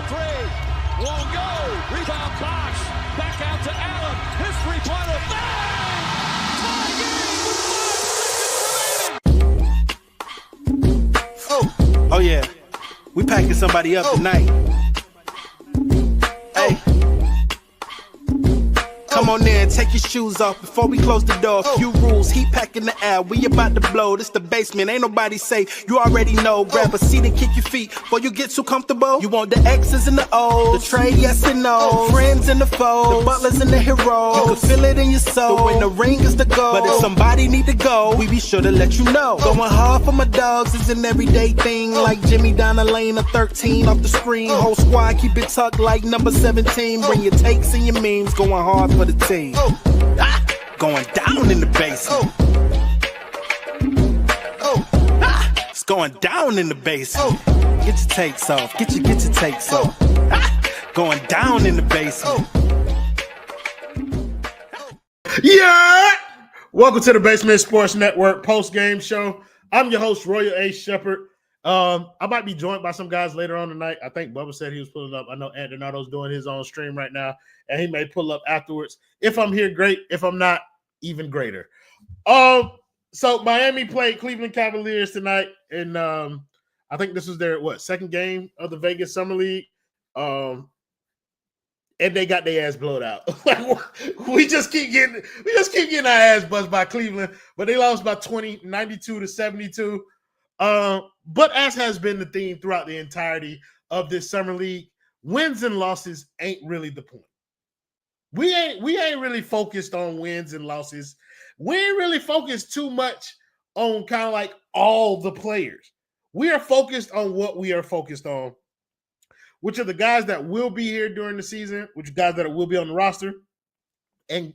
for three. Won't go. Rebound Bosh. Back out to Allen. His three-pointer. Bang! Tie game with 5 seconds remaining. Oh yeah. We packing somebody up tonight. Hey. Come on in, take your shoes off before we close the door. A few rules, heat packing the air, we about to blow. This the basement, ain't nobody safe, you already know. Grab a seat and kick your feet before you get too comfortable. You want the X's and the O's, the trade, yes and no. Friends and the foes, the butlers and the heroes. You can feel it in your soul, but when the ring is the goal. But if somebody need to go, we be sure to let you know. Going hard for my dogs is an everyday thing. Like Jimmy down the lane of 13 off the screen. Whole squad keep it tucked like number 17. Bring your takes and your memes, going hard for the team. Going down in the basement. It's going down in the basement. Get your takes off. Get your takes off. Going down in the basement. Yeah! Welcome to the Basement Sports Network post-game show. I'm your host, Royal A. Shepherd. I might be joined by some guys later on tonight. I think Bubba said he was pulling up. I know Antonato's doing his own stream right now, and he may pull up afterwards. If I'm here, great. If I'm not, even greater. So Miami played Cleveland Cavaliers tonight, and I think this was their second game of the Vegas Summer League. And they got their ass blown out. we just keep getting our ass buzzed by Cleveland, but they lost by 20, 92-72. But as has been the theme throughout the entirety of this summer league, wins and losses ain't really the point. We ain't really focused on wins and losses. We ain't really focused too much on kind of like all the players. We are focused on what we are focused on, which are the guys that will be here during the season, which are guys that will be on the roster, and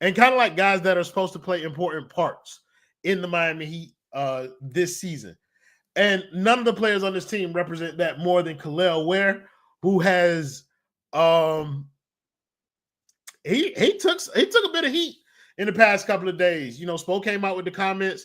kind of like guys that are supposed to play important parts in the Miami Heat this season. And none of the players on this team represent that more than Kel'el Ware, who has he took a bit of heat in the past couple of days. You know, Spo came out with the comments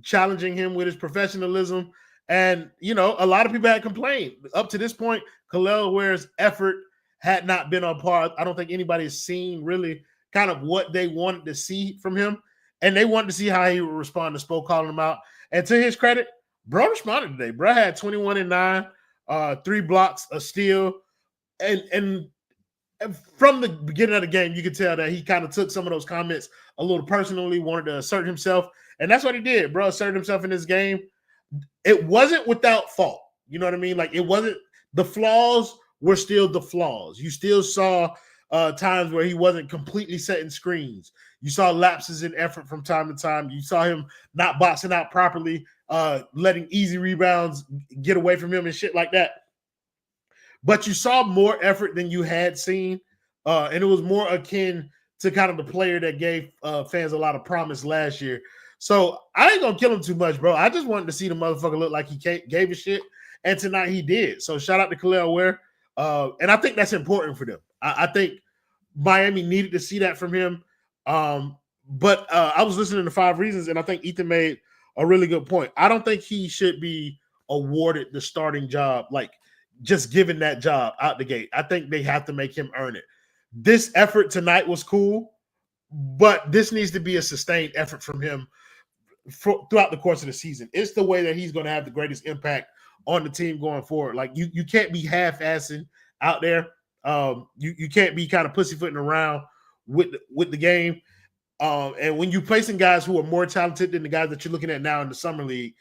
challenging him with his professionalism. And, you know, a lot of people had complained. Up to this point, Kel'el Ware's effort had not been on par. I don't think anybody has seen really kind of what they wanted to see from him. And they wanted to see how he would respond to Spo calling him out. And to his credit, bro responded today. Bro had 21 and 9, 3 blocks, a steal. And from the beginning of the game, you could tell that he kind of took some of those comments a little personally, wanted to assert himself. And that's what he did. Bro asserted himself in this game. It wasn't without fault. You know what I mean? Like, it wasn't – the flaws were still the flaws. You still saw times where he wasn't completely setting screens. You saw lapses in effort from time to time. You saw him not boxing out properly, letting easy rebounds get away from him and shit like that. But you saw more effort than you had seen, and it was more akin to kind of the player that gave fans a lot of promise last year. So I ain't gonna kill him too much, bro. I just wanted to see the motherfucker look like he gave a shit, and tonight he did. So shout out to Kel'el Ware, and I think that's important for them. I think Miami needed to see that from him. But I was listening to 5 Reasons, and I think Ethan made a really good point. I don't think he should be awarded the starting job, like just given that job out the gate. I think they have to make him earn it. This effort tonight was cool, but this needs to be a sustained effort from him throughout the course of the season. It's the way that he's going to have the greatest impact on the team going forward. Like, you can't be half-assing out there. You can't be kind of pussyfooting around with the game. And when you're placing guys who are more talented than the guys that you're looking at now in the summer league,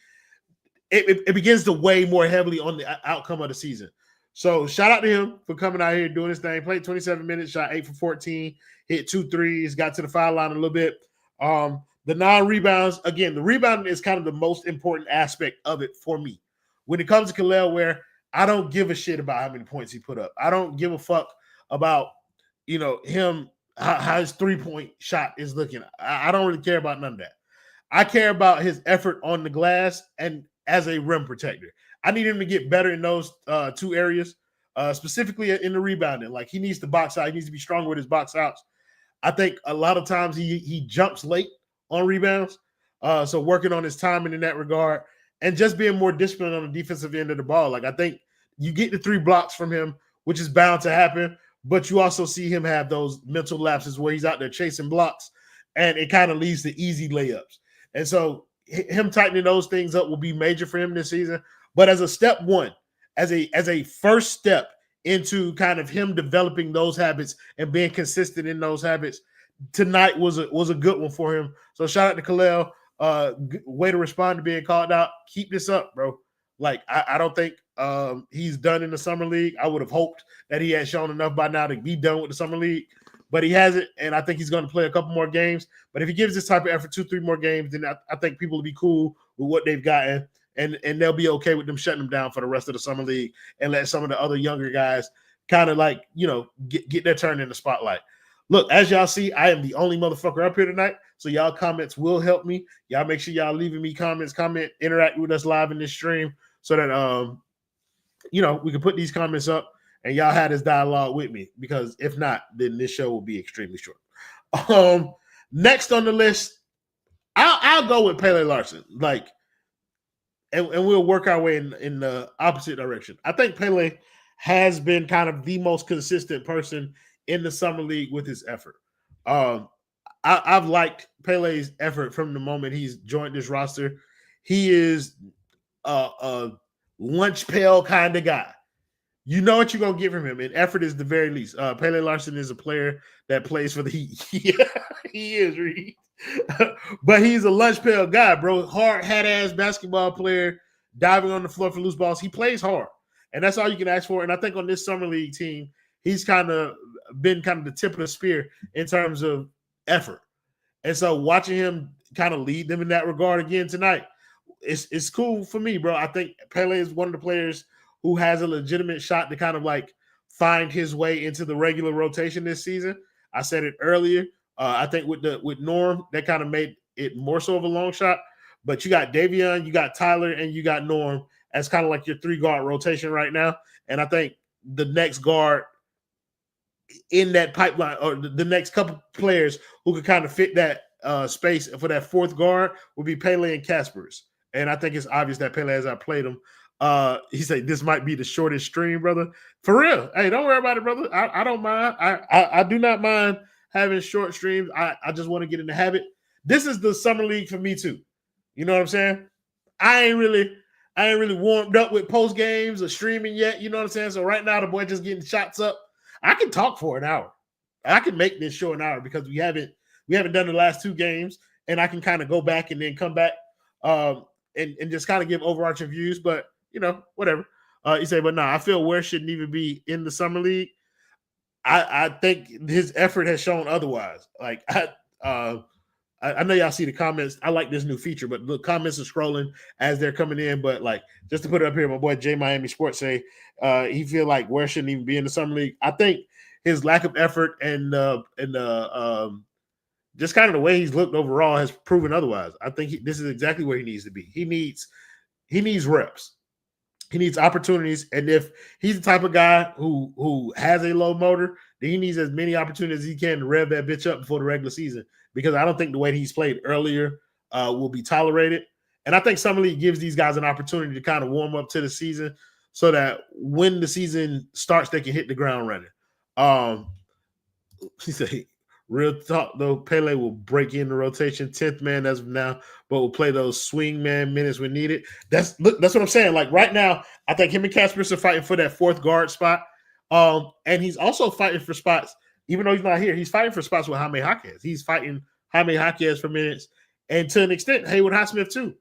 it begins to weigh more heavily on the outcome of the season. So shout out to him for coming out here doing his thing. Played 27 minutes, shot 8 for 14, hit 2 threes, got to the foul line a little bit. The 9 rebounds, again, the rebounding is kind of the most important aspect of it for me. When it comes to Kel'el Ware, I don't give a shit about how many points he put up. I don't give a fuck about, you know, him, how his 3-point shot is looking. I don't really care about none of that. I care about his effort on the glass and as a rim protector. I need him to get better in those 2 areas, specifically in the rebounding. Like, he needs to box out. He needs to be stronger with his box outs. I think a lot of times he jumps late on rebounds. So working on his timing in that regard and just being more disciplined on the defensive end of the ball. Like, I think you get the 3 blocks from him, which is bound to happen, but you also see him have those mental lapses where he's out there chasing blocks, and it kind of leads to easy layups. And so him tightening those things up will be major for him this season. But as a step one, as a first step into kind of him developing those habits and being consistent in those habits, tonight was a good one for him. So shout out to Kel'el. Way to respond to being called out. Keep this up, bro. Like, I don't think he's done in the summer league. I would have hoped that he had shown enough by now to be done with the summer league, but he hasn't, and I think he's going to play a couple more games. But if he gives this type of effort 2-3 more games, then I think people will be cool with what they've gotten, and they'll be okay with them shutting him down for the rest of the summer league and let some of the other younger guys kind of like, get their turn in the spotlight. Look, as y'all see, I am the only motherfucker up here tonight, so y'all comments will help me. Y'all make sure y'all leaving me comments, interact with us live in this stream so that, we can put these comments up and y'all had this dialogue with me, because if not, then this show will be extremely short. Next on the list, I'll go with Pelle Larsson, and we'll work our way in the opposite direction. I think Pelle has been kind of the most consistent person in the summer league with his effort. I've liked Pelle's effort from the moment he's joined this roster. He is a lunch pail kind of guy. You know what you're going to get from him, and effort is the very least. Pelle Larsson is a player that plays for the Heat. Yeah, he is, Reed. But he's a lunch pail guy, bro. Hard, hat-ass basketball player, diving on the floor for loose balls. He plays hard, and that's all you can ask for. And I think on this summer league team, he's kind of been kind of the tip of the spear in terms of effort. And so watching him kind of lead them in that regard again tonight, it's cool for me, bro. I think Pelle is one of the players who has a legitimate shot to kind of like find his way into the regular rotation this season. I said it earlier. I think with Norm, that kind of made it more so of a long shot. But you got Davion, you got Tyler, and you got Norm as kind of like your 3-guard rotation right now. And I think the next guard in that pipeline, or the next couple players who could kind of fit that space for that 4th guard, would be Pelle and Kasparas. And I think it's obvious that Pelle, as I played him, he said this might be the shortest stream, brother. For real. Hey, don't worry about it, brother. I don't mind. I do not mind having short streams. I just want to get in the habit. This is the summer league for me too. You know what I'm saying? I ain't really warmed up with post games or streaming yet. You know what I'm saying? So right now the boy just getting shots up. I can talk for an hour. I can make this show an hour because we haven't done the last 2 games, and I can kind of go back and then come back and just kind of give overarching views. But whatever. You say, but no, I feel Ware shouldn't even be in the summer league. I think his effort has shown otherwise. Like I know y'all see the comments. I like this new feature, but the comments are scrolling as they're coming in. But like, just to put it up here, my boy J Miami Sports say he feel like Ware shouldn't even be in the summer league. I think his lack of effort and just kind of the way he's looked overall has proven otherwise. I think this is exactly where he needs to be. He needs reps. He needs opportunities, and if he's the type of guy who has a low motor, then he needs as many opportunities as he can to rev that bitch up before the regular season, because I don't think the way he's played earlier will be tolerated. And I think Summer League gives these guys an opportunity to kind of warm up to the season so that when the season starts, they can hit the ground running. He said, real talk, though, Pelle will break in the rotation, 10th man as of now, but will play those swing man minutes when needed. That's what I'm saying. Like right now, I think him and Kasparas are fighting for that 4th guard spot. And he's also fighting for spots, even though he's not here, he's fighting for spots with Jaime Jaquez. He's fighting Jaime Jaquez for minutes, and to an extent, Haywood Highsmith too.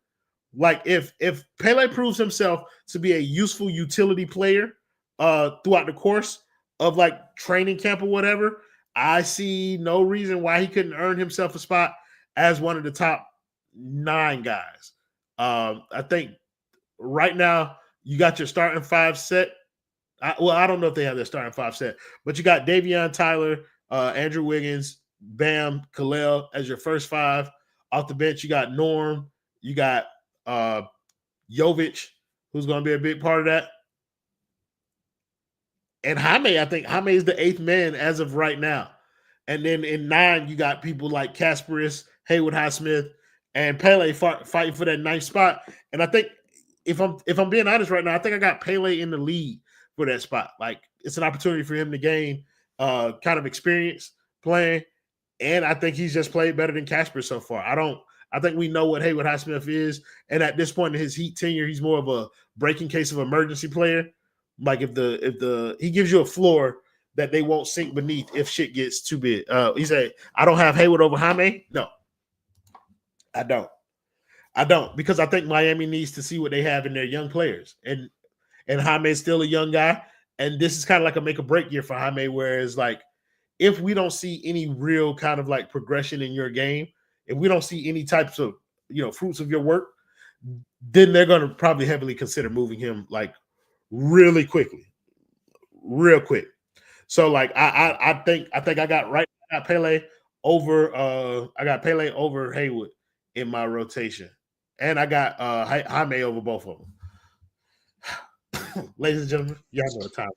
Like if Pelle proves himself to be a useful utility player throughout the course of like training camp or whatever, I see no reason why he couldn't earn himself a spot as one of the top 9 guys. I think right now you got your starting 5 set. I don't know if they have their starting 5 set, but you got Davion, Tyler, Andrew Wiggins, Bam, Kel'el as your first 5. Off the bench, you got Norm, you got Jovic, who's going to be a big part of that. And Jaime, I think Jaime is the 8th man as of right now. And then in 9, you got people like Kasparas, Haywood Highsmith, and Pelle fighting for that 9th spot. And I think if I'm being honest right now, I think I got Pelle in the lead for that spot. Like it's an opportunity for him to gain kind of experience playing. And I think he's just played better than Kasparas so far. I think we know what Haywood Highsmith is. And at this point in his Heat tenure, he's more of a breaking case of emergency player. Like if he gives you a floor that they won't sink beneath if shit gets too big. He said, I don't have Haywood over Jaime. No, I don't, because I think Miami needs to see what they have in their young players. And Jaime is still a young guy. And this is kind of like a make or break year for Jaime, whereas like, if we don't see any real kind of like progression in your game, if we don't see any types of, fruits of your work, then they're going to probably heavily consider moving him like really quickly, real quick. So like, I think I got Pelle over Haywood in my rotation, and I got Jaime over both of them. Ladies and gentlemen, y'all know the time.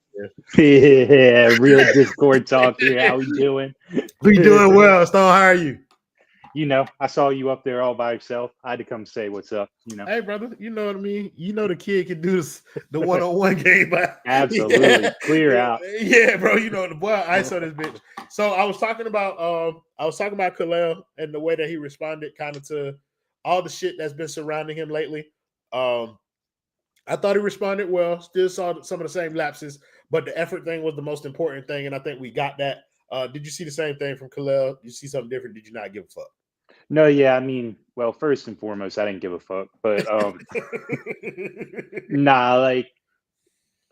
Yeah, real Discord talk here. How we doing? We doing well. Stone, how are you? I saw you up there all by yourself. I had to come say what's up. Hey, brother, you know what I mean? The kid can do the one-on-one game. Absolutely. Yeah. Clear out. Yeah, bro. The boy ISO this bitch. So I was talking about Kel'el and the way that he responded kind of to all the shit that's been surrounding him lately. I thought he responded well. Still saw some of the same lapses, but the effort thing was the most important thing, and I think we got that. Did you see the same thing from Kel'el? Did you see something different? Did you not give a fuck? No, yeah. I mean, well, first and foremost, I didn't give a fuck, but nah, like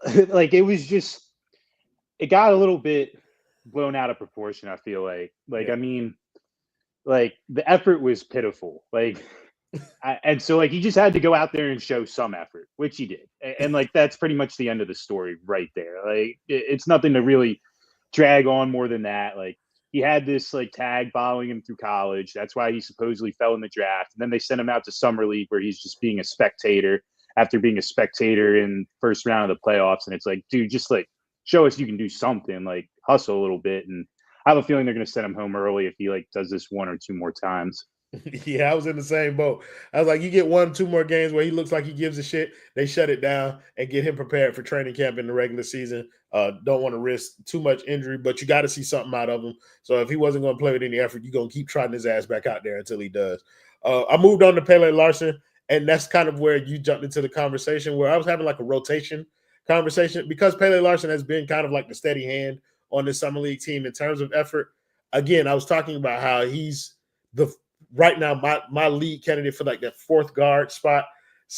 it was just, it got a little bit blown out of proportion. I feel like, yeah. I mean, like the effort was pitiful, and so like he just had to go out there and show some effort, which he did, and like that's pretty much the end of the story right there. Like it's nothing to really drag on more than that. Like he had this like tag following him through college. That's why he supposedly fell in the draft, and then they sent him out to summer league where he's just being a spectator after being a spectator in first round of the playoffs. And it's like, dude, just like show us you can do something, like hustle a little bit. And I have a feeling they're going to send him home early if he like does this one or two more times. Yeah, I was in the same boat. I was like, you get 1-2 more games where he looks like he gives a shit, they shut it down and get him prepared for training camp in the regular season. Don't want to risk too much injury, but you got to see something out of him. So if he wasn't going to play with any effort, you're going to keep trotting his ass back out there until he does. I moved on to Pelle Larsson, and that's kind of where you jumped into the conversation where I was having like a rotation conversation because Pelle Larsson has been kind of like the steady hand on the summer league team in terms of effort. Again, I was talking about how he's right now my lead candidate for like that fourth guard spot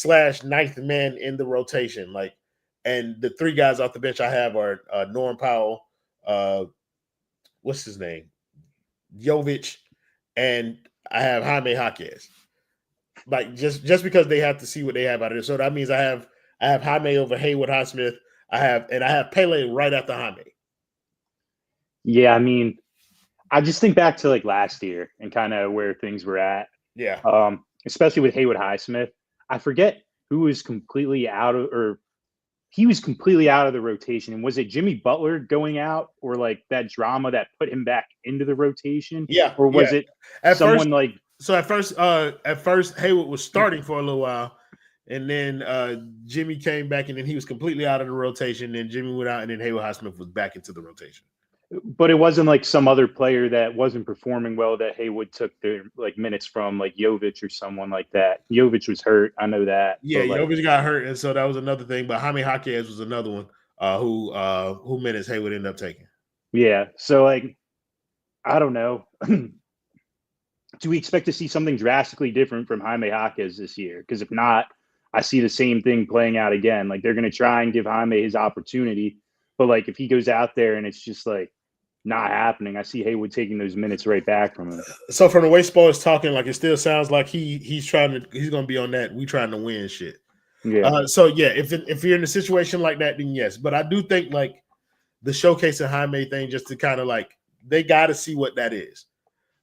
/ ninth man in the rotation. Like, and the three guys off the bench I have are Norm Powell, what's his name, Jovic, and I have Jaime Jaquez. Like just because they have to see what they have out of it. So that means I have Jaime over Haywood Highsmith. I have Pelle right after Jaime. Yeah, I mean, I just think back to like last year and kind of where things were at. Yeah. Especially with Haywood Highsmith. I forget who was completely out of, or he was completely out of the rotation. And was it Jimmy Butler going out, or like that drama that put him back into the rotation? Yeah. Or was it someone like? So at first Haywood was starting for a little while, and then Jimmy came back, and then he was completely out of the rotation. Then Jimmy went out, and then Haywood Highsmith was back into the rotation. But it wasn't like some other player that wasn't performing well that Haywood took their like minutes from, like Jovic or someone like that. Jovic was hurt. I know that. Yeah, Jovic got hurt, and so that was another thing. But Jaime Jaquez was another one who minutes Haywood ended up taking. Yeah. So like, I don't know. Do we expect to see something drastically different from Jaime Jaquez this year? Because if not, I see the same thing playing out again. Like they're going to try and give Jaime his opportunity, but like if he goes out there and it's just like not happening, I see Haywood taking those minutes right back from him. So from the way Spo is talking, like it still sounds like he's going to be on that we trying to win shit. Yeah. So yeah, if you're in a situation like that, then yes. But I do think like the showcase and Jaime thing, just to kind of like they got to see what that is.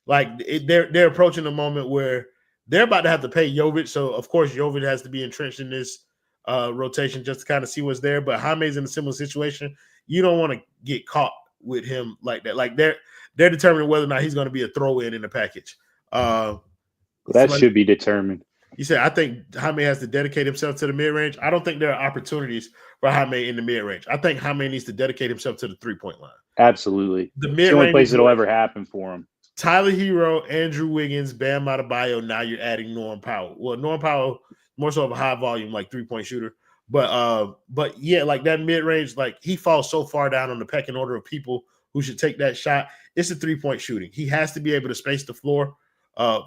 Like they're approaching a moment where they're about to have to pay Jovic, so of course Jovic has to be entrenched in this rotation just to kind of see what's there. But Jaime's in a similar situation. You don't want to get caught with him like that. Like they're determining whether or not he's going to be a throw-in in the package. That should be determined. You said, I think Jaime has to dedicate himself to the mid-range. I don't think there are opportunities for Jaime in the mid-range. I think Jaime needs to dedicate himself to the three-point line. Absolutely. The It's the only place it'll ever happen for him. Tyler Herro, Andrew Wiggins, Bam Adebayo. Now you're adding Norm Powell. Well, Norm Powell more so of a high volume, like 3-point shooter. But yeah, like that mid-range, like he falls so far down on the pecking order of people who should take that shot. It's a 3-point shooting. He has to be able to space the floor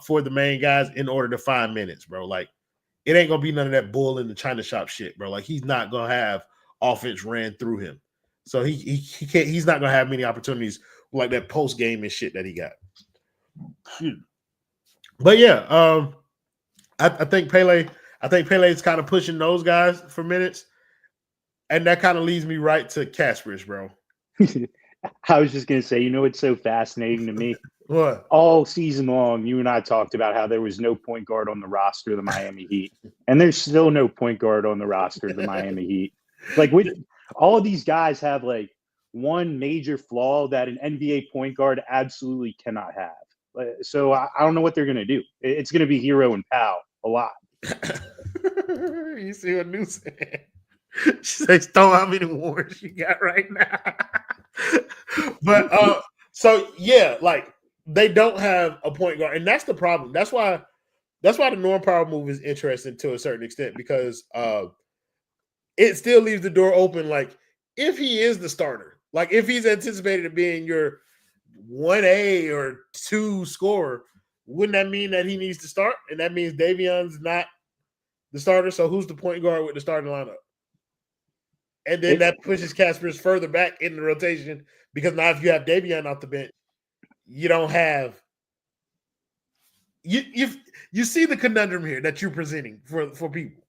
for the main guys in order to find minutes, bro. Like it ain't gonna be none of that bull in the China shop shit, bro. Like he's not gonna have offense ran through him. So he can't, he's not gonna have many opportunities like that post game and shit that he got. But yeah, I think Pele is kind of pushing those guys for minutes, and that kind of leads me right to Kasparas, bro. I was just gonna say, you know, it's so fascinating to me. What? All season long, you and I talked about how there was no point guard on the roster of the Miami Heat, and there's still no point guard on the roster of the Miami Heat. Like, all of these guys have like one major flaw that an NBA point guard absolutely cannot have. So I don't know what they're gonna do. It's gonna be Herro and Powell a lot. You see what New said? She says, "Don't how many wars you got right now." But so yeah, like they don't have a point guard, and that's the problem. That's why the Norm Powell move is interesting to a certain extent because it still leaves the door open. Like if he is the starter, like if he's anticipated to being your 1A or 2 scorer, wouldn't that mean that he needs to start? And that means Davion's not the starter. So who's the point guard with the starting lineup? And then that pushes Kasparas further back in the rotation because now if you have Davion off the bench, you don't have you see the conundrum here that you're presenting for people.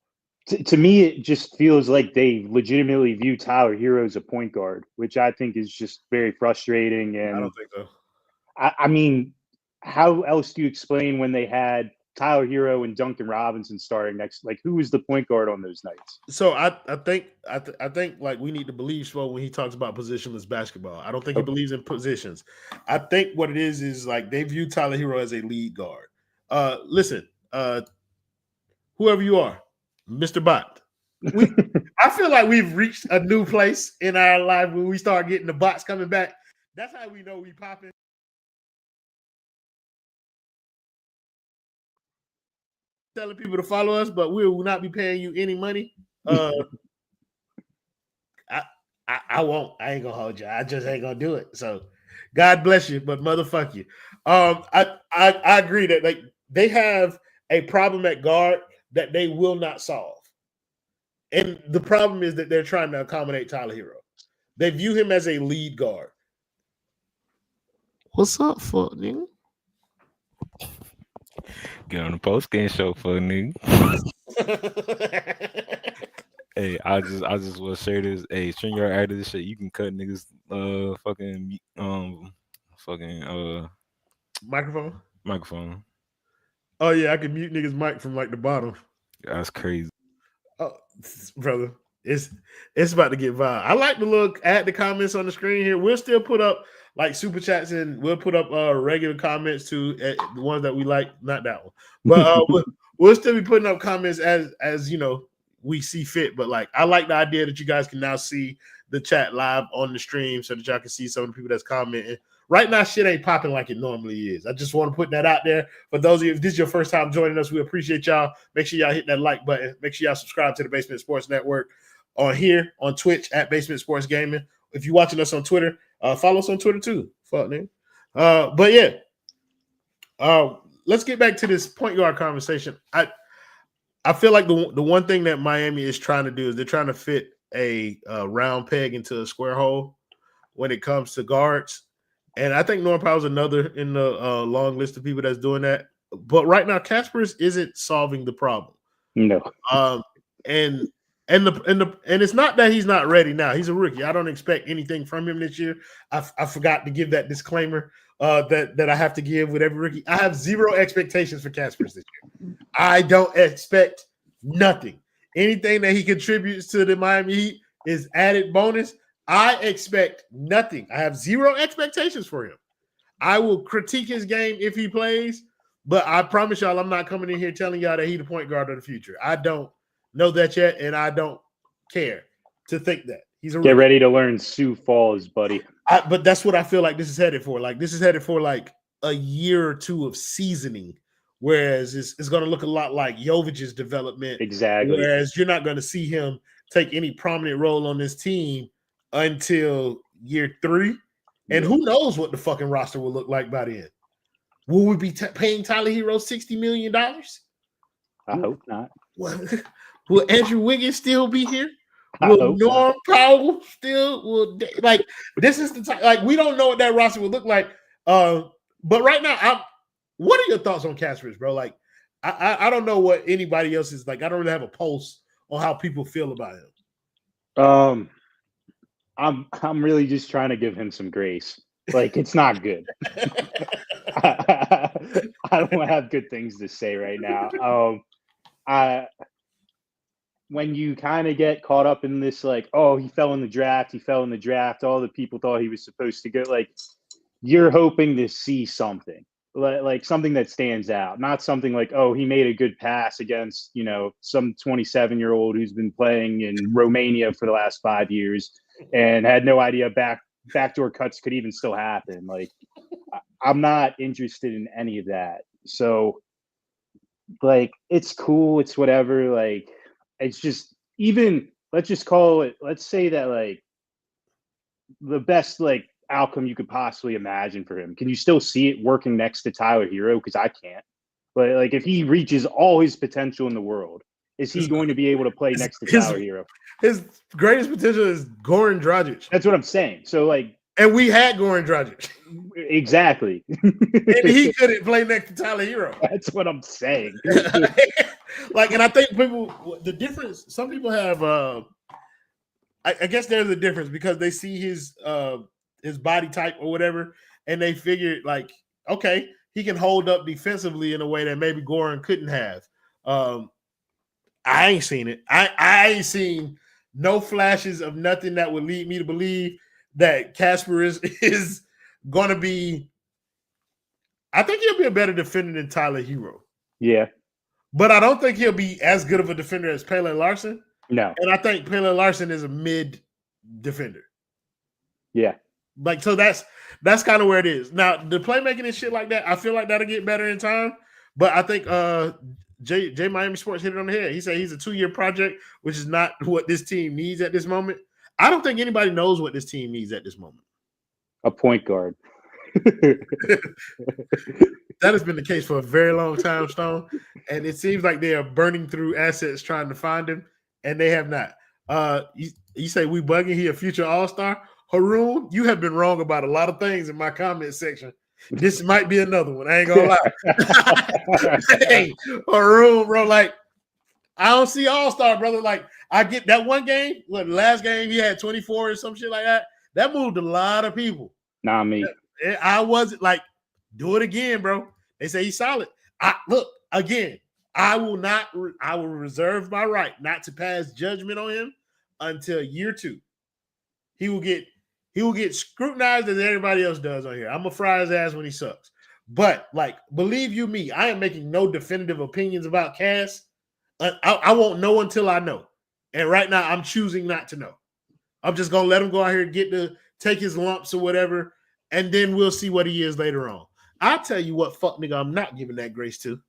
To me, it just feels like they legitimately view Tyler Herro as a point guard, which I think is just very frustrating. And I don't think so. I mean, how else do you explain when they had Tyler Herro and Duncan Robinson starting next? Like, who was the point guard on those nights? So I think like we need to believe Spo when he talks about positionless basketball. I don't think he believes in positions. I think what it is like they view Tyler Herro as a lead guard. Listen, whoever you are, Mr. Bot. I feel like we've reached a new place in our life when we start getting the bots coming back. That's how we know we popping. Telling people to follow us, but we will not be paying you any money. I won't. I ain't gonna hold you. I just ain't gonna do it. So God bless you, but motherfuck you. I agree that like they have a problem at guard that they will not solve. And the problem is that they're trying to accommodate Tyler Herro. They view him as a lead guard. What's up, fuck nigga? Get on the post-game show, fuck nigga. Hey, I just want to share this. Hey, string your out of this shit. You can cut niggas microphone. Oh yeah, I can mute niggas mic from like the bottom. That's crazy. Oh, brother, it's about to get viral. I like to look at the comments on the screen here. We'll still put up like super chats and we'll put up regular comments too, the ones that we like, not that one, but we'll still be putting up comments as you know we see fit. But like I like the idea that you guys can now see the chat live on the stream so that y'all can see some of the people that's commenting. Right now, shit ain't popping like it normally is. I just want to put that out there. For those of you, if this is your first time joining us, we appreciate y'all. Make sure y'all hit that like button. Make sure y'all subscribe to the Basement Sports Network on here, on Twitch, at Basement Sports Gaming. If you're watching us on Twitter, follow us on Twitter too. Fuck, nigga. But yeah, let's get back to this point guard conversation. I feel like the one thing that Miami is trying to do is they're trying to fit a round peg into a square hole when it comes to guards. And I think Norm Powell's another in the long list of people that's doing that. But right now, Kasparas isn't solving the problem. No. And it's not that he's not ready now. He's a rookie. I don't expect anything from him this year. I forgot to give that disclaimer that I have to give with every rookie. I have zero expectations for Kasparas this year. I don't expect nothing. Anything that he contributes to the Miami Heat is added bonus. I expect nothing. I have zero expectations for him. I will critique his game if he plays, But I promise y'all, I'm not coming in here telling y'all that he's the point guard of the future. I don't know that yet, and I don't care to think that. He's a Get ready to learn Sioux Falls, buddy. But that's what I feel like this is headed for. Like, this is headed for like a year or two of seasoning, whereas it's going to look a lot like Jovic's development. Exactly. Whereas you're not going to see him take any prominent role on this team until year 3. And who knows what the fucking roster will look like by then. Will we be paying Tyler Herro $60 million? I hope not. Will Andrew Wiggins still be here? Will Norm Powell still like this is the time, like we don't know what that roster would look like. But right now, what are your thoughts on Kasparas, bro? Like I don't know what anybody else is like. I don't really have a pulse on how people feel about him. I'm really just trying to give him some grace. Like, it's not good. I don't have good things to say right now. When you kind of get caught up in this, like, oh, he fell in the draft, all the people thought he was supposed to go, like, you're hoping to see something, like something that stands out, not something like, oh, he made a good pass against, some 27-year-old who's been playing in Romania for the last 5 years and had no idea backdoor cuts could even still happen. Like, I'm not interested in any of that. So, like, it's cool. It's whatever. Like, it's just, even, let's just call it, let's say that, like, the best, like, outcome you could possibly imagine for him. Can you still see it working next to Tyler Herro? Because I can't. But, like, if he reaches all his potential in the world, is he going to be able to play next to Tyler Herro? His greatest potential is Goran Dragic. That's what I'm saying. So, like, and we had Goran Dragic. Exactly. And he couldn't play next to Tyler Herro. That's what I'm saying. Like, and I think the difference, some people have, I guess there's a difference because they see his body type or whatever, and they figure, like, okay, he can hold up defensively in a way that maybe Goran couldn't have. I ain't seen it. I ain't seen no flashes of nothing that would lead me to believe that Kasparas is going to be – I think he'll be a better defender than Tyler Herro. Yeah. But I don't think he'll be as good of a defender as Pelle Larsson. No. And I think Pelle Larsson is a mid defender. Yeah. Like, so that's kind of where it is. Now, the playmaking and shit like that, I feel like that'll get better in time. But I think J Miami Sports hit it on the head. He said he's a 2-year project, which is not what this team needs at this moment. I don't think anybody knows what this team needs at this moment. A point guard. That has been the case for a very long time, Stone. And it seems like they are burning through assets trying to find him, and they have not. You say we bugging, he a future all-star? Haroon, you have been wrong about a lot of things in my comment section. This might be another one. I ain't gonna lie. Hey, Haroon, bro, like, I don't see all-star, brother. Like, I get that one game, the last game he had 24 or some shit like that. That moved a lot of people. Not me. I wasn't like, do it again, bro. They say he's solid. Look, again, I will reserve my right not to pass judgment on him until year 2. He will get scrutinized as everybody else does on here. I'm gonna fry his ass when he sucks. But, like, believe you me, I am making no definitive opinions about Cass. I won't know until I know. And right now, I'm choosing not to know. I'm just gonna let him go out here and take his lumps or whatever, and then we'll see what he is later on. I'll tell you what fuck nigga I'm not giving that grace to.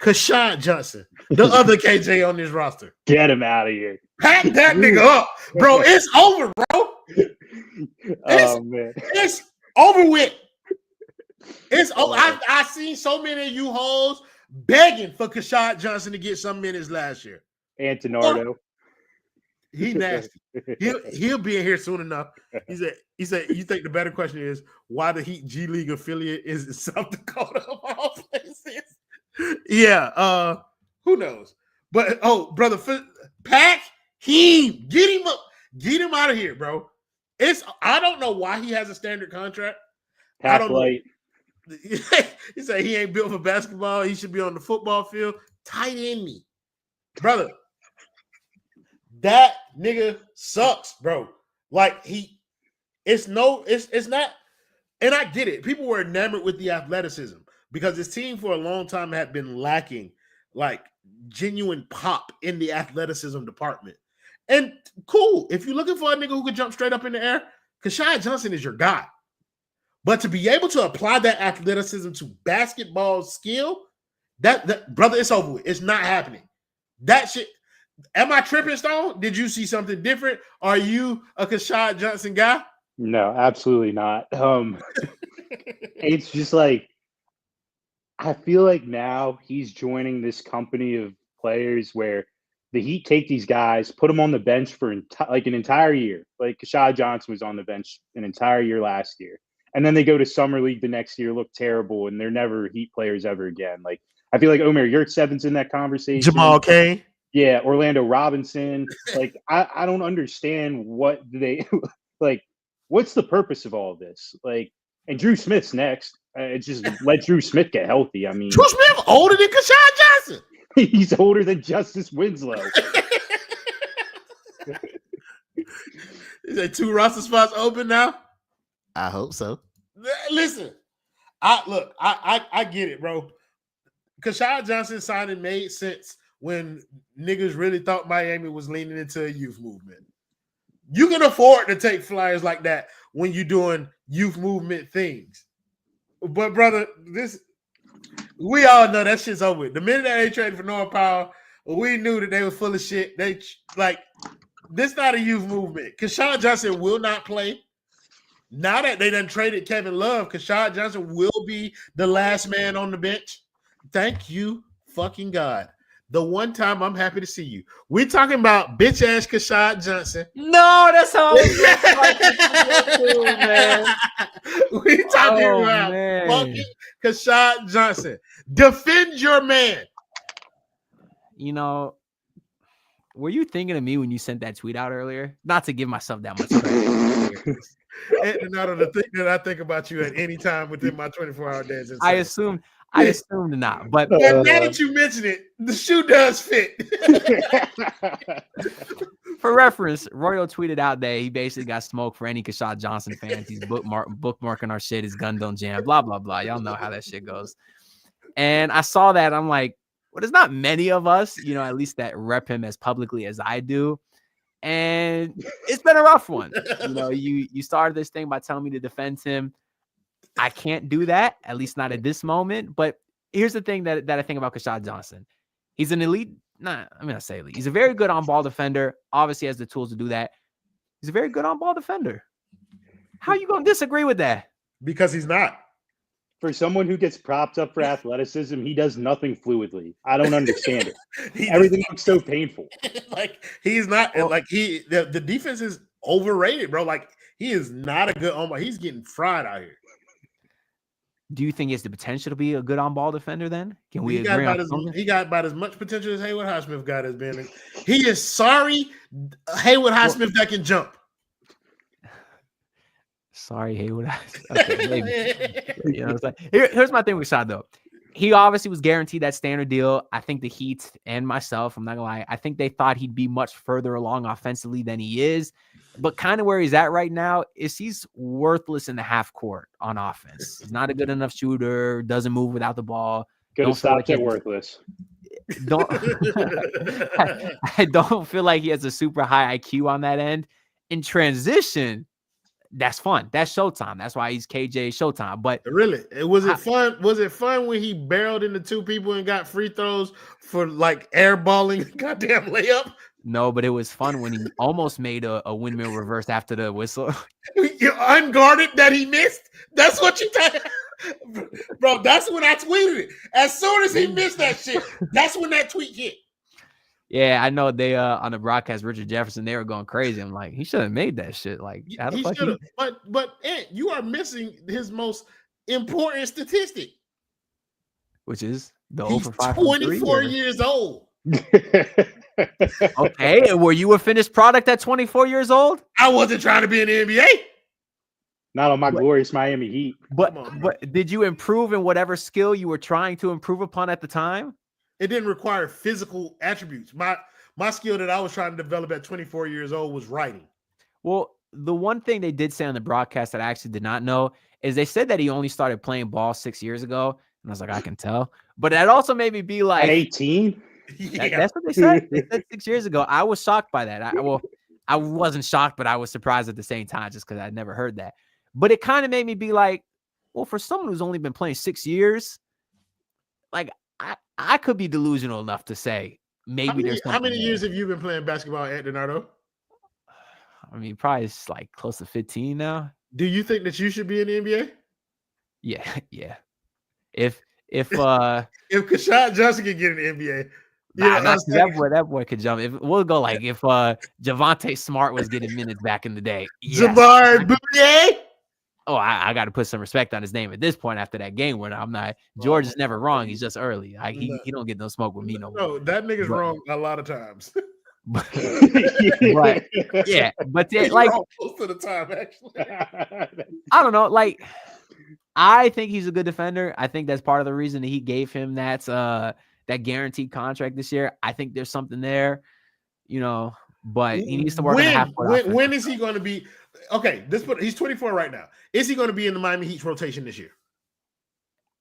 Keshad Johnson, the other KJ on this roster. Get him out of here. Pack that nigga up. Bro, it's over, bro. Man. It's over with. It's over. I seen so many of you hoes begging for Keshad Johnson to get some minutes last year. Antonardo. He nasty. He'll be in here soon enough. He said, you think the better question is why the Heat G League affiliate is in South Dakota of all places? Yeah, who knows? But brother, Pack him, get him up, get him out of here, bro. I don't know why he has a standard contract. Pack I don't light. Know. He said he ain't built for basketball. He should be on the football field. Tight end me, brother. That nigga sucks, bro. Like it's not, and I get it. People were enamored with the athleticism, because this team for a long time had been lacking like genuine pop in the athleticism department. And cool, if you're looking for a nigga who can jump straight up in the air, Keshad Johnson is your guy. But to be able to apply that athleticism to basketball skill, that brother, it's over with. It's not happening. That shit. Am I tripping, Stone? Did you see something different? Are you a Keshad Johnson guy? No, absolutely not. It's just like, I feel like now he's joining this company of players where the Heat take these guys, put them on the bench for an entire year. Like Keshad Johnson was on the bench an entire year last year. And then they go to Summer League the next year, look terrible, and they're never Heat players ever again. Like, I feel like Omer Yurtseven's in that conversation. Jamal Cain. Yeah, Orlando Robinson. Like, I don't understand what they – like, what's the purpose of all of this? Like, and Drew Smith's next. It's just let Drew Smith get healthy. I mean – Drew Smith older than Keshad Johnson. He's older than Justice Winslow. Is there 2 roster spots open now? I hope so. Listen, I get it, bro. Keshad Johnson signing made sense when niggas really thought Miami was leaning into a youth movement. You can afford to take flyers like that when you're doing youth movement things. But brother, we all know that shit's over with. The minute that they traded for Norman Powell, we knew that they were full of shit. They like this not a youth movement. Keshad Johnson will not play. Now that they done traded Kevin Love, Keshad Johnson will be the last man on the bench. Thank you, fucking God. The one time I'm happy to see you. We're talking about bitch ass Keshad Johnson. No, that's how it's man. We're talking about fucking Keshad Johnson. Defend your man. You know, were you thinking of me when you sent that tweet out earlier? Not to give myself that much credit. And not on the thing that I think about you at any time within my 24-hour days. I assumed not, but now that you mention it, the shoe does fit. For reference, Royal tweeted out that he basically got smoked for any Keshad Johnson fans. He's bookmarking our shit. His gun don't jam. Blah blah blah. Y'all know how that shit goes. And I saw that. I'm like, well, there's not many of us, at least that rep him as publicly as I do. And it's been a rough one. You started this thing by telling me to defend him. I can't do that, at least not at this moment. But here's the thing that I think about Keshad Johnson. He's an elite. He's a very good on-ball defender. Obviously has the tools to do that. He's a very good on-ball defender. How are you going to disagree with that? Because he's not. For someone who gets propped up for athleticism, he does nothing fluidly. I don't understand it. Everything looks so painful. Like he's not the defense is overrated, bro. Like he is not a good on-ball. He's getting fried out here. Do you think he has the potential to be a good on-ball defender then? Can we agree on something? He got about as much potential as Haywood Highsmith got as being. He is sorry Haywood Highsmith that can jump. Sorry, Haywood. Okay, maybe. Here's my thing with Keshad, though. He obviously was guaranteed that standard deal. I think the Heat and myself, I'm not gonna lie, I think they thought he'd be much further along offensively than he is. But kind of where he's at right now is he's worthless in the half court on offense. He's not a good enough shooter, doesn't move without the ball. Gonna stop at worthless. I don't feel like he has a super high IQ on that end. In transition, that's fun. That's Showtime. That's why he's KJ Showtime. But really, was it fun? Was it fun when he barreled into 2 people and got free throws for like airballing goddamn layup? No, but it was fun when he almost made a windmill reverse after the whistle. You're unguarded that he missed. That's what you think, bro. That's when I tweeted it. As soon as he missed that shit, that's when that tweet hit. Yeah, I know they on the broadcast, Richard Jefferson, they were going crazy. I'm like, he should have made that shit. Like, how the fuck should have. But Ant, you are missing his most important statistic, which is the he's over 5 24 years old. Okay, and were you a finished product at 24 years old? I wasn't trying to be in the NBA. Not on my glorious Miami Heat. But did you improve in whatever skill you were trying to improve upon at the time? It didn't require physical attributes. My skill that I was trying to develop at 24 years old was writing. Well, the one thing they did say on the broadcast that I actually did not know is they said that he only started playing ball 6 years ago. And I was like, I can tell. But that also made me be like, At 18? That's what they said. They said 6 years ago. I was shocked by that. I wasn't shocked, but I was surprised at the same time just because I'd never heard that. But it kind of made me be like, well, for someone who's only been playing 6 years, like I could be delusional enough to say maybe there's something. How many years have you been playing basketball at Donato? I mean, probably it's like close to 15 now. Do you think that you should be in the NBA? Yeah. If Keshad Johnson could get in the NBA, that boy could jump. If Javante Smart was getting minutes back in the day, Jabbar Bouvier. Oh, I got to put some respect on his name at this point after that game where I'm not. George is never wrong. He's just early. He don't get no smoke with me no more. No, that nigga's wrong a lot of times. but like most of the time, actually. I don't know. Like, I think he's a good defender. I think that's part of the reason that he gave him that guaranteed contract this year. I think there's something there, but he needs to work on the half court. When is he going to be? Okay, he's 24 right now. Is he going to be in the Miami Heat's rotation this year?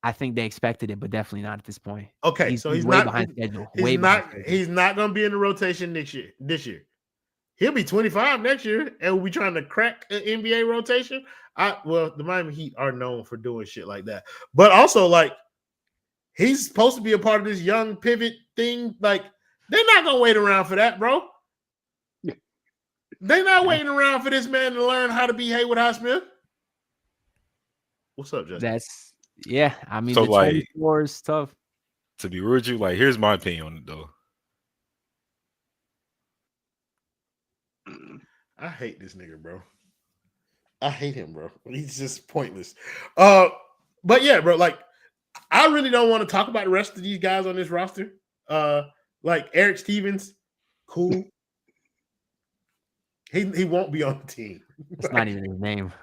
I think they expected it, but definitely not at this point. Okay, so he's way not behind schedule. He's not going to be in the rotation this year. He'll be 25 next year, and we'll be trying to crack an NBA rotation. The Miami Heat are known for doing shit like that, but also like he's supposed to be a part of this young pivot thing. Like they're not going to wait around for that, bro. They're not waiting around for this man to learn how to be Haywood Highsmith. What's up, Justin? I mean, So, the 24 is tough. To be real with you, like, here's my opinion on it, though. I hate this nigga, bro. I hate him, bro. He's just pointless. But yeah, bro, like, I really don't want to talk about the rest of these guys on this roster. Like Eric Stevens, cool. He won't be on the team. It's not even his name.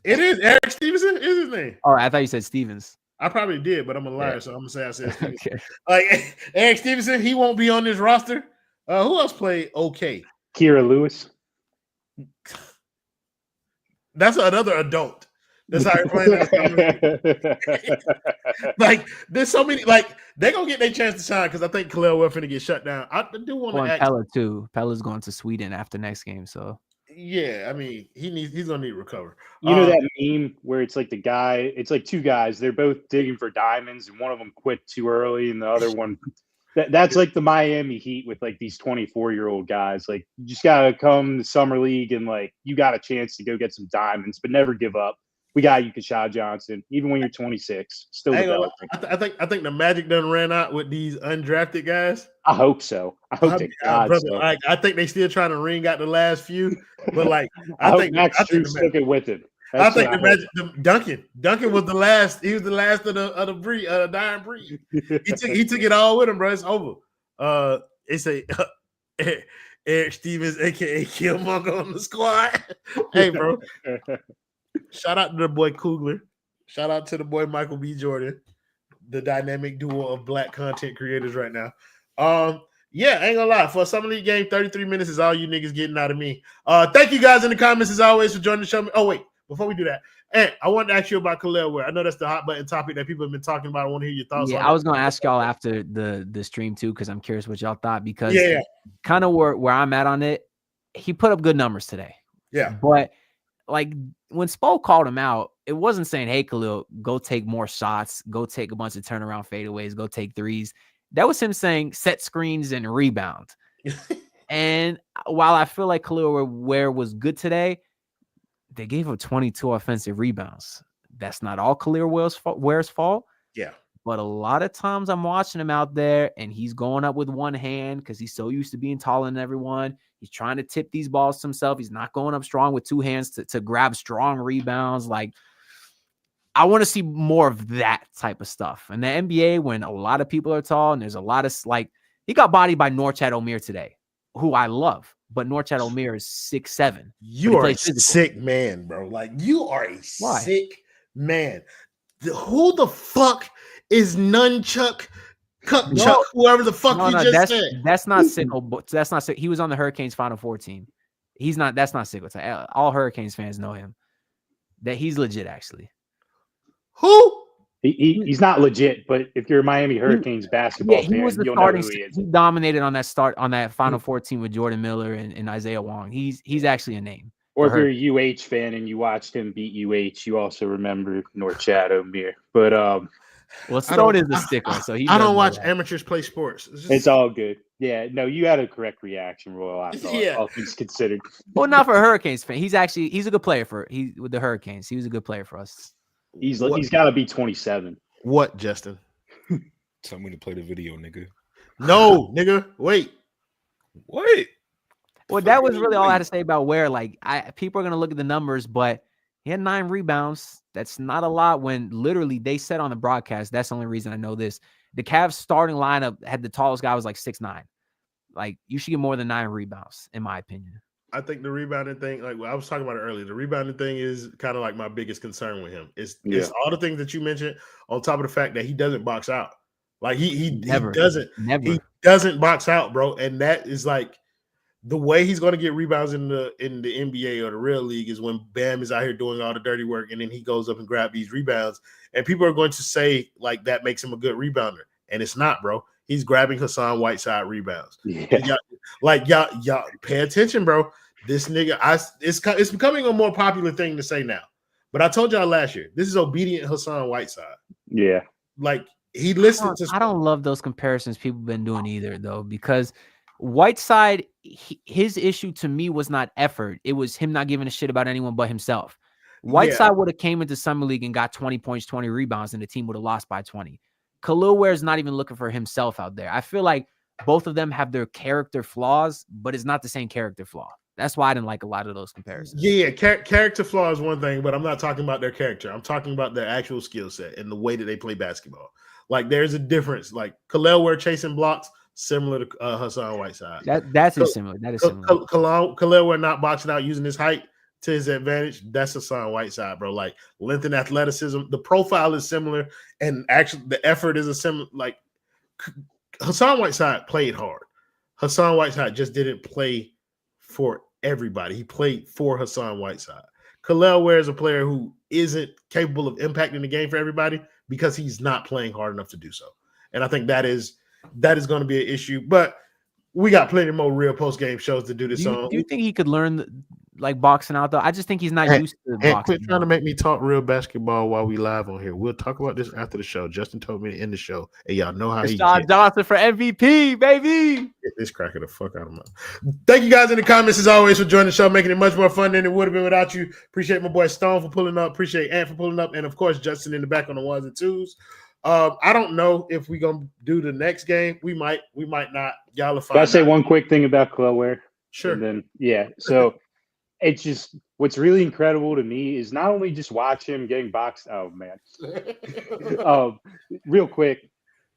It is Eric Stevenson. Is his name? Oh, I thought you said Stevens. I probably did, but I'm a liar, so I'm gonna say I said Stevenson. Okay. Like Eric Stevenson, he won't be on this roster. Who else played okay? Kira Lewis. That's another adult. That's how you're playing. Like there's so many. Like they're gonna get their chance to shine because I think Kel'el Ware finna get shut down. I do want to ask Pelle too. Pelle's going to Sweden after next game, so yeah. I mean, he's gonna need to recover. You know that meme where it's like it's like two guys. They're both digging for diamonds, and one of them quit too early, and the other one. That's like the Miami Heat with like these 24-year-old guys. Like you just gotta come to summer league and like you got a chance to go get some diamonds, but never give up. We got you, Keshad Johnson, even when you're 26, still developing. I think the Magic done ran out with these undrafted guys. I hope so. I hope so. I think they still trying to ring out the last few, but like I think Max Strus took it with him. I think the Magic, Duncan was the last. He was the last of the breed, dying breed. He took it all with him, bro. It's over. It's Eric Stevens, aka Killmonger, on the squad. Hey, bro. Shout out to the boy Kugler. Shout out to the boy Michael B. Jordan, the dynamic duo of black content creators right now. Yeah, I ain't gonna lie. For a summer league game, 33 minutes is all you niggas getting out of me. Thank you guys in the comments as always for joining the show. Oh wait, before we do that, and I wanted to ask you about Kel'el Ware. I know that's the hot button topic that people have been talking about. I want to hear your thoughts. Yeah, on I was gonna ask y'all after the stream too because I'm curious what y'all thought because yeah. kind of where I'm at on it. He put up good numbers today. Yeah, but like when Spo called him out, it wasn't saying, "Hey, Kel'el, go take more shots, go take a bunch of turnaround fadeaways, go take threes." That was him saying set screens and rebound. And while I feel like Kel'el Ware was good today, they gave up 22 offensive rebounds. That's not all Kel'el Ware's fault. Yeah. But a lot of times I'm watching him out there and he's going up with one hand because he's so used to being taller than everyone. He's trying to tip these balls to himself. He's not going up strong with two hands to grab strong rebounds. Like, I want to see more of that type of stuff. In the NBA, when a lot of people are tall and there's a lot of like, he got bodied by Norchad Omier today, who I love, but Norchad Omier is 6'7". You are a sick man, bro. Like, you are a sick man. Who the fuck is Nunchuck, Cuckchuck, whoever the fuck just said? That's not sickle. That's not sick. He was on the Hurricanes Final Four team. He's not. That's not sickle. All Hurricanes fans know him. That he's legit, actually. Who? He's not legit, but if you're a Miami Hurricanes basketball he fan, was the you'll know starting. who he is. He dominated on that Final Four team with Jordan Miller and Isaiah Wong. He's actually a name. Or if you're a UH fan and you watched him beat UH, you also remember North Chatham. But well, Stone is a stickler, so I don't watch amateurs play sports. It's all good. Yeah, no, you had a correct reaction, Royal. I thought, all things considered. Well, not for a Hurricanes fan. He's a good player with the Hurricanes. He was a good player for us. He's got to be 27. What, Justin? Tell me to play the video, nigga. No, nigga. Wait. What? Well, that was really all I had to say about Ware. Like, people are gonna look at the numbers, but he had 9 rebounds. That's not a lot when literally they said on the broadcast. That's the only reason I know this. The Cavs starting lineup had the tallest guy was like 6'9". Like, you should get more than 9 rebounds, in my opinion. I think the rebounding thing, like I was talking about it earlier, the rebounding thing is kind of like my biggest concern with him. It's all the things that you mentioned on top of the fact that he doesn't box out. Like he doesn't box out, bro. And that is like the way he's going to get rebounds in the NBA or the real league is when Bam is out here doing all the dirty work and then he goes up and grabs these rebounds. And people are going to say like that makes him a good rebounder. And it's not, bro. He's grabbing Hassan Whiteside rebounds. Yeah. Y'all pay attention, bro. This nigga, it's becoming a more popular thing to say now. But I told y'all last year, this is obedient Hassan Whiteside. Yeah. Like he listened to. I don't love those comparisons people been doing either, though, because Whiteside, his issue to me was not effort. It was him not giving a shit about anyone but himself. Whiteside would have came into Summer League and got 20 points, 20 rebounds, and the team would have lost by 20. Kel'el Ware is not even looking for himself out there. I feel like both of them have their character flaws, but it's not the same character flaw. That's why I didn't like a lot of those comparisons. Yeah, character flaw is one thing, but I'm not talking about their character. I'm talking about their actual skill set and the way that they play basketball. Like, there's a difference. Like, Kel'el Ware chasing blocks, similar to Hassan Whiteside. That is similar. Kel'el Ware not boxing out using his height to his advantage. That's Hassan Whiteside, bro. Like, length and athleticism. The profile is similar, and actually the effort is a similar. Like, Hassan Whiteside played hard. Hassan Whiteside just didn't play for everybody. He played for Hassan Whiteside. Kel'el Ware is a player who isn't capable of impacting the game for everybody because he's not playing hard enough to do so. And I think that is going to be an issue. But we got plenty more real post-game shows to do this on. Do you think he could learn boxing out, though? I just think he's not used to boxing. Quit trying to make me talk real basketball while we live on here. We'll talk about this after the show. Justin told me to end the show, and y'all know how he Keshad Johnson for MVP, baby. Get this cracker the fuck out of my. Thank you guys in the comments as always for joining the show, making it much more fun than it would have been without you. Appreciate my boy Stone for pulling up. Appreciate Ant for pulling up, and of course Justin in the back on the ones and twos. I don't know if we're gonna do the next game. We might not. Y'all are fine. Can I say one quick thing about Kel'el Ware? Sure. And then so it's just what's really incredible to me is not only just watch him getting boxed. Oh man. Real quick,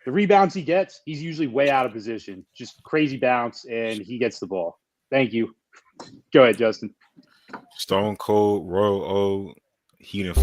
the rebounds he gets, he's usually way out of position. Just crazy bounce, and he gets the ball. Thank you. Go ahead, Justin. Stone Cold, Royal O, Heating